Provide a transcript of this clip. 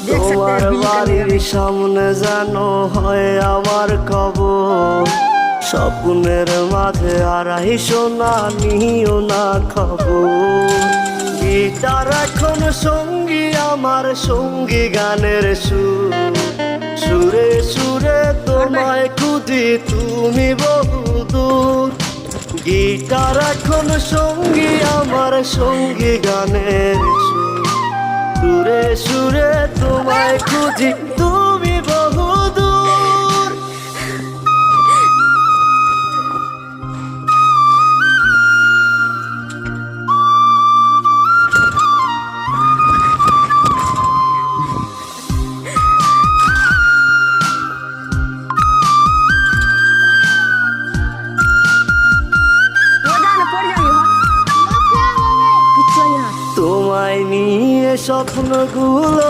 देख सकते তোমার हैं बिल्ली का বাড়ির निगाह। সামনে যেন হয় আমার কবর, স্বপ্নের মাঝে আড়াই সোনা নিও না খবর। গিটার এখন সঙ্গী আমার, সঙ্গী গানের সুর, সুরে সুরে তোমায় খুঁজি তুমি বহুদূর। গিটার এখন সঙ্গী আমার, সঙ্গী গানের সুর, সুরে সুরে তোমায় খুঁজি তুমি বহুদূর। वो जाना पड़ जाएगी हाँ किच्छु नहीं हाँ তোমায় নিয়ে স্বপ্নগুলো